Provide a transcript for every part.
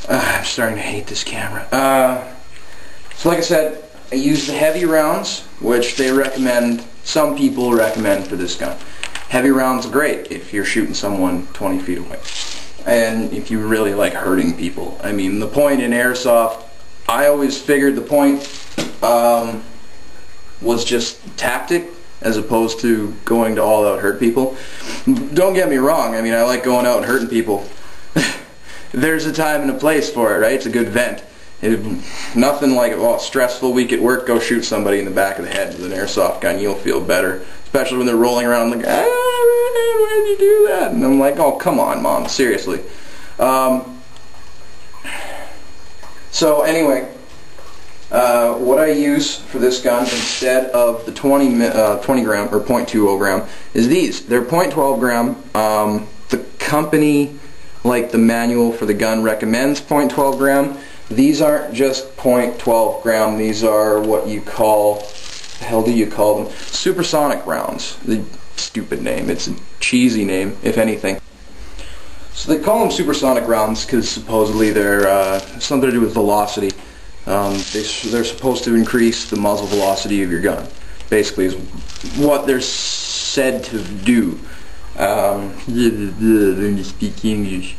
I'm starting to hate this camera. So like I said, I use the heavy rounds, which they recommend, some people recommend for this gun. Heavy rounds are great if you're shooting someone 20 feet away. And if you really like hurting people. I mean, the point in airsoft, I always figured the point was just tactic as opposed to going to all out hurt people. Don't get me wrong, I mean, I like going out and hurting people. There's a time and a place for it, right? It's a good vent. Nothing like, oh, stressful week at work, go shoot somebody in the back of the head with an airsoft gun. You'll feel better. Especially when they're rolling around like, ah, why did you do that? And I'm like, oh, come on, Mom, seriously. So anyway, what I use for this gun instead of the 20 gram or 0.20 gram is these. They're 0.12 gram. The company, like the manual for the gun, recommends 0.12 gram. These aren't just 0.12 gram. These are what you call, the hell do you call them? Supersonic rounds. The stupid name. It's a cheesy name, if anything. So they call them supersonic rounds because supposedly they're something to do with velocity. They're supposed to increase the muzzle velocity of your gun. Basically, is what they're said to do. Learn to speak English.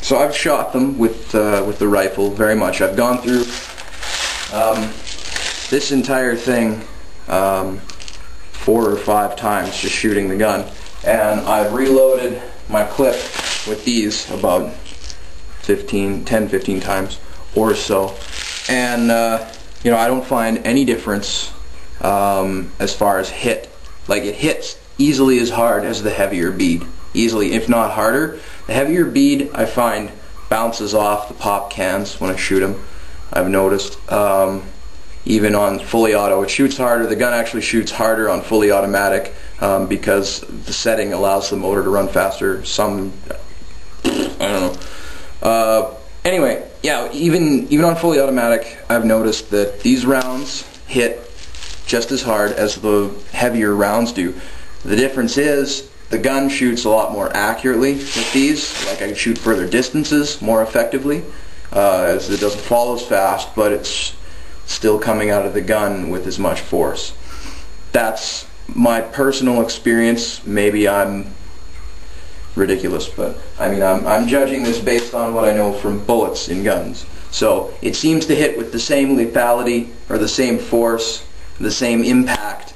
So I've shot them with the rifle very much. I've gone through this entire thing 4 or 5 times just shooting the gun, and I've reloaded my clip with these about 10-15 times or so, and you know, I don't find any difference as far as hit. Like, it hits easily as hard as the heavier bead, easily, if not harder. The heavier bead, I find, bounces off the pop cans when I shoot them. I've noticed. Even on fully auto, it shoots harder. The gun actually shoots harder on fully automatic because the setting allows the motor to run faster. I don't know. Anyway, yeah, even on fully automatic, I've noticed that these rounds hit just as hard as the heavier rounds do. The difference is the gun shoots a lot more accurately with these. Like, I can shoot further distances more effectively, as it doesn't fall as fast, but it's still coming out of the gun with as much force. That's my personal experience. Maybe I'm ridiculous, but I mean, I'm judging this based on what I know from bullets in guns. So it seems to hit with the same lethality or the same force, the same impact,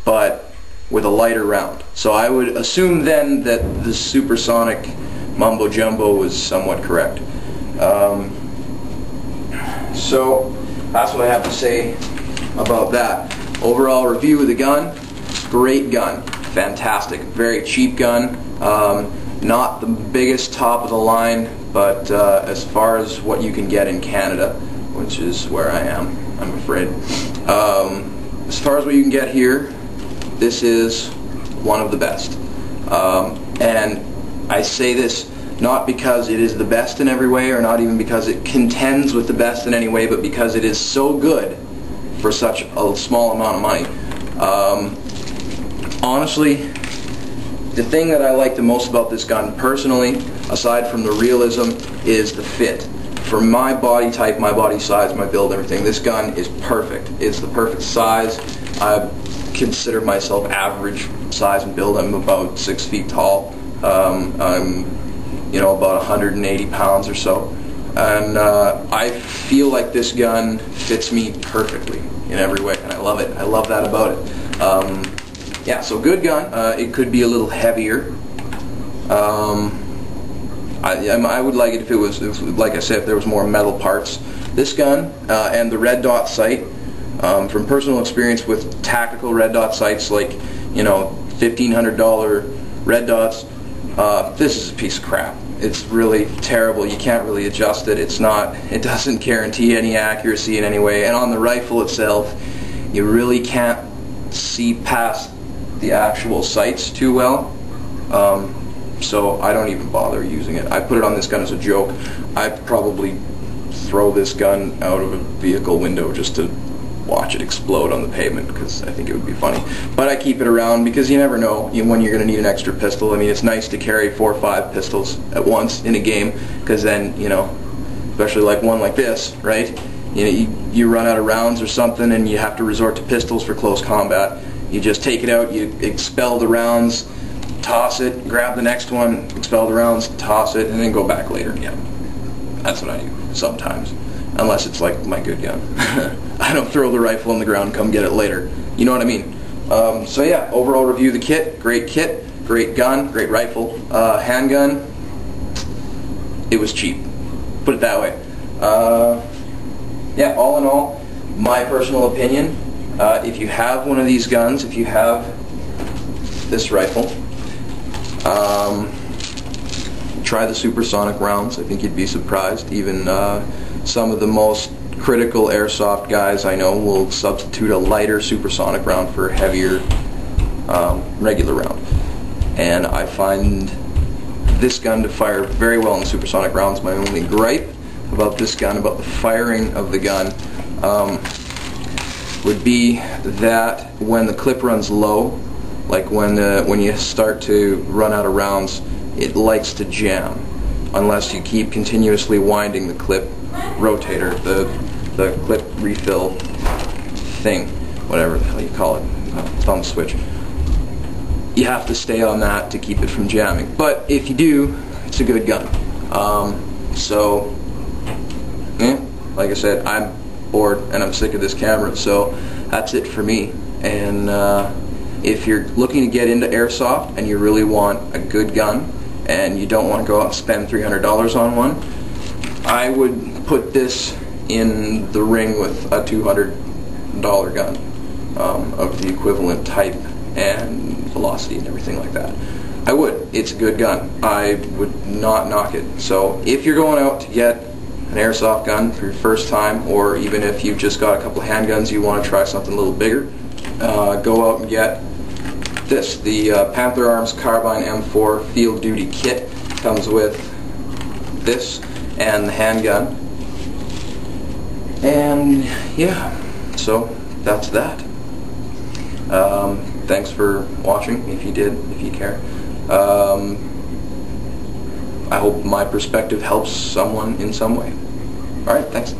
but with a lighter round. So I would assume then that the supersonic mumbo jumbo was somewhat correct. So that's what I have to say about that. Overall review of the gun: great gun, fantastic, very cheap gun. Not the biggest top of the line, but as far as what you can get in Canada, which is where I am, I'm afraid. As far as what you can get here, this is one of the best. And I say this not because it is the best in every way, or not even because it contends with the best in any way, but because it is so good for such a small amount of money. Honestly, the thing that I like the most about this gun personally, aside from the realism, is the fit. For my body type, my body size, my build, everything, this gun is perfect. It's the perfect size. I consider myself average size and build. I'm about 6 feet tall. I'm, you know, about 180 pounds or so. And I feel like this gun fits me perfectly in every way, and I love it. I love that about it. Yeah, so good gun. It could be a little heavier. I would like it if it was, like I said, if there was more metal parts. This gun and the red dot sight, from personal experience with tactical red dot sights, like, you know, $1,500 red dots, this is a piece of crap. It's really terrible. You can't really adjust it. It doesn't guarantee any accuracy in any way. And on the rifle itself, you really can't see past the actual sights too well. So I don't even bother using it. I put it on this gun as a joke. I'd probably throw this gun out of a vehicle window just to watch it explode on the pavement, because I think it would be funny. But I keep it around because you never know when you're going to need an extra pistol. I mean, it's nice to carry 4 or 5 pistols at once in a game, because then, you know, especially like one like this, right? You know, you run out of rounds or something and you have to resort to pistols for close combat. You just take it out, you expel the rounds, toss it, grab the next one, expel the rounds, toss it, and then go back later. Yeah, that's what I do sometimes. Unless it's like my good gun. I don't throw the rifle on the ground, come get it later. You know what I mean? So yeah, overall review of the kit, great gun, great rifle. Handgun, it was cheap. Put it that way. Yeah, all in all, my personal opinion, if you have one of these guns, if you have this rifle, try the supersonic rounds. I think you'd be surprised. Even some of the most critical airsoft guys I know will substitute a lighter supersonic round for a heavier regular round. And I find this gun to fire very well in the supersonic rounds. My only gripe about this gun, about the firing of the gun, would be that when the clip runs low, like when you start to run out of rounds, it likes to jam unless you keep continuously winding the clip rotator, the clip refill thing, whatever the hell you call it, thumb switch. You have to stay on that to keep it from jamming. But if you do, it's a good gun. So, yeah, like I said, I'm bored and I'm sick of this camera, so that's it for me. And if you're looking to get into airsoft and you really want a good gun and you don't want to go out and spend $300 on one, I would put this in the ring with a $200 gun of the equivalent type and velocity and everything like that. I would. It's a good gun. I would not knock it. So if you're going out to get an airsoft gun for your first time, or even if you've just got a couple of handguns, you want to try something a little bigger, go out and get this. The Panther Arms Carbine M4 Field Duty Kit comes with this and the handgun. And yeah, so that's that. Thanks for watching, if you did, if you care. I hope my perspective helps someone in some way. Alright, thanks.